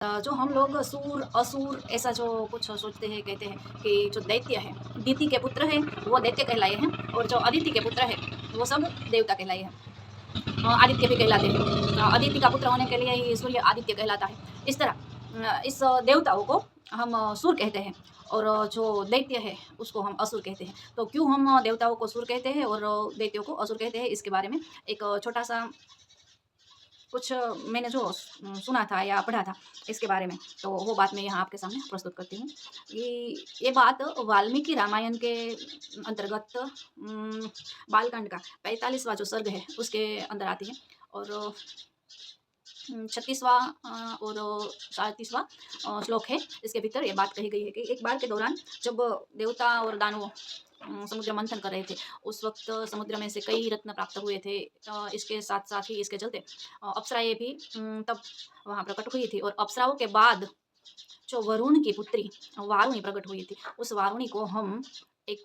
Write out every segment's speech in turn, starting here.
जो हम लोग सूर, असुर ऐसा जो कुछ सोचते हैं, कहते हैं कि जो दैत्य है, दिति के पुत्र हैं, वो दैत्य कहलाए हैं और जो अदिति के पुत्र हैं, वो सब देवता कहलाए हैं। आदित्य भी कहलाते हैं। अदिति का पुत्र होने के लिए ही सूर्य आदित्य कहलाता है। इस तरह इस देवताओं को हम सूर कहते हैं और जो दैत्य है, उसको हम असुर कहते हैं। तो क्यों हम देवताओं को सूर कहते हैं और दैत्यों को असुर कहते हैं, इसके बारे में एक छोटा-सा कुछ मैंने जो सुना था या पढ़ा था इसके बारे में, तो वो बात मैं यहाँ आपके सामने प्रस्तुत करती हूँ। ये बात वाल्मीकि रामायण के अंतर्गत बालकांड का 45वां जो सर्ग है उसके अंदर आती है और 36वां और 37वां श्लोक है। इसके भीतर ये बात कही गई है कि एक बार के दौरान जब देवता और दानव समुद्र मंथन कर रहे थे, उस वक्त समुद्र में से कई रत्न प्राप्त हुए थे। इसके साथ साथ ही इसके चलते अप्सराएं भी तब वहाँ प्रकट हुई थी और अप्सराओं के बाद जो वरुण की पुत्री वारुणी प्रकट हुई थी, उस वारुणी को हम एक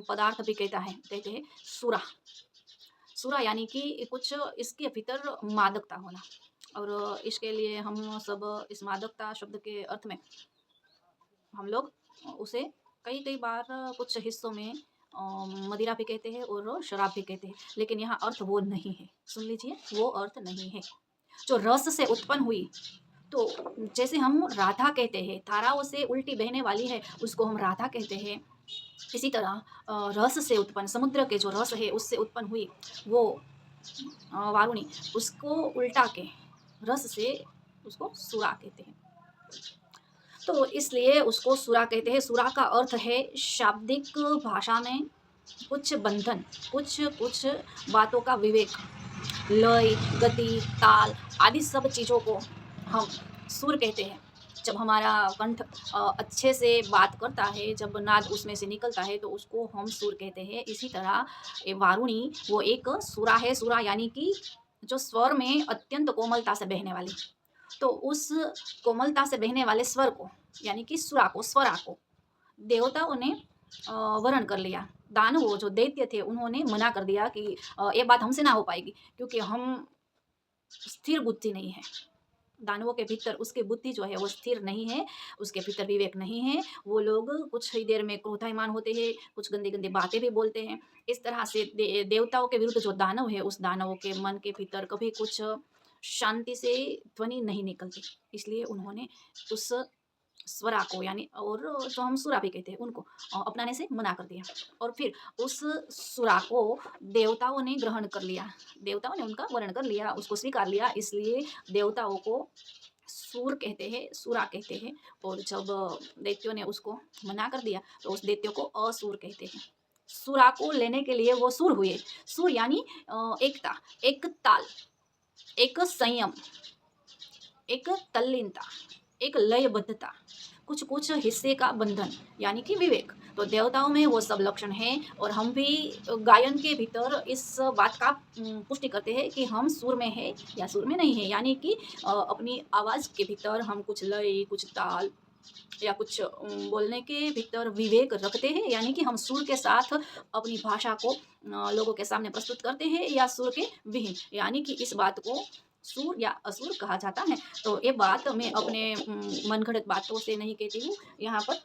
पदार्थ भी कहते हैं सुरा। सुरा यानी कि कुछ इसके भीतर मादकता होना और इसके लिए हम सब इस मादकता शब्द के अर्थ में हम लोग उसे कई-कई बार कुछ हिस्सों में मदिरा भी कहते हैं और शराब भी कहते हैं, लेकिन यहाँ अर्थ वो नहीं है। सुन लीजिए, वो अर्थ नहीं है। जो रस से उत्पन्न हुई, तो जैसे हम राधा कहते हैं, धाराओं से उल्टी बहने वाली है, उसको हम राधा कहते हैं। इसी तरह रस से उत्पन्न समुद्र के जो रस है, उससे उत्पन्न हुई वो वारुणी, उसको उल्टा के रस से उसको सुरा कहते हैं। तो इसलिए उसको सुरा कहते हैं। सुरा का अर्थ है शाब्दिक भाषा में कुछ बंधन, कुछ बातों का विवेक, लय, गति, ताल आदि सब चीज़ों को हम सुर कहते हैं। जब हमारा कंठ अच्छे से बात करता है, जब नाद उसमें से निकलता है, तो उसको हम सुर कहते हैं। इसी तरह ये वारुणी वो एक सुरा है। सुरा यानी कि जो स्वर में अत्यंत कोमलता से बहने वाली। तो उस कोमलता से बहने वाले स्वर को यानी कि सुरा को, स्वरा को देवताओं ने वरण कर लिया। दानव जो दैत्य थे उन्होंने मना कर दिया कि ये बात हमसे ना हो पाएगी क्योंकि हम स्थिर बुद्धि नहीं है। दानवों के भीतर उसकी बुद्धि जो है वो स्थिर नहीं है, उसके भीतर विवेक नहीं है। वो लोग कुछ ही देर में क्रोधायमान होते हैं, कुछ गंदी-गंदी बातें भी बोलते हैं। इस तरह से देवताओं के विरुद्ध जो दानव है, उस दानवों के मन के भीतर कभी कुछ शांति से ध्वनि नहीं निकलती। इसलिए उन्होंने उस स्वरा को यानी और जो हम सुरा भी कहते हैं उनको अपनाने से मना कर दिया और फिर उस सुरा को देवताओं ने ग्रहण कर लिया। देवताओं ने उनका वर्ण कर लिया, उसको स्वीकार लिया, इसलिए देवताओं को सूर कहते हैं, सुरा कहते हैं और जब दैत्यों ने उसको मना कर दिया तो उस दैत्यों को असुर कहते हैं। सुरा को लेने के लिए वो सुर हुए। सुर यानी एकता, एक ताल, एक संयम, एक तल्लीनता, एक लयबद्धता, कुछ-कुछ हिस्से का बंधन यानी कि विवेक। तो देवताओं में वो सब लक्षण हैं और हम भी गायन के भीतर इस बात का पुष्टि करते हैं कि हम सुर में हैं या सुर में नहीं हैं। यानी कि अपनी आवाज़ के भीतर हम कुछ लय, कुछ ताल या कुछ बोलने के भीतर विवेक रखते हैं यानी कि हम सुर के साथ अपनी भाषा को लोगों के सामने प्रस्तुत करते हैं या सुर के विहीन यानी कि इस बात को सूर या असुर कहा जाता है। तो ये बात मैं अपने मनगढ़ंत बातों से नहीं कहती हूँ। यहाँ पर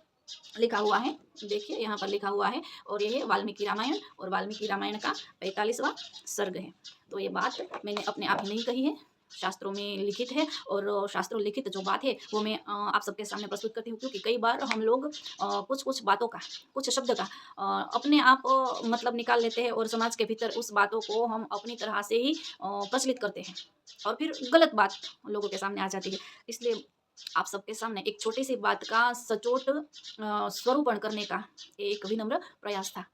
लिखा हुआ है, देखिए यहाँ पर लिखा हुआ है और ये है वाल्मीकि रामायण और वाल्मीकि रामायण का 45वां सर्ग है। तो ये बात मैंने अपने आप ही नहीं कही है, शास्त्रों में लिखित है और शास्त्रों लिखित जो बात है वो मैं आप सबके सामने प्रस्तुत करती हूँ क्योंकि कई बार हम लोग कुछ-कुछ बातों का, कुछ शब्द का अपने आप मतलब निकाल लेते हैं और समाज के भीतर उस बातों को हम अपनी तरह से ही प्रचलित करते हैं और फिर गलत बात लोगों के सामने आ जाती है। इसलिए आप सबके सामने एक छोटी-सी बात का सचोट स्वरूपण करने का एक विनम्र प्रयास था।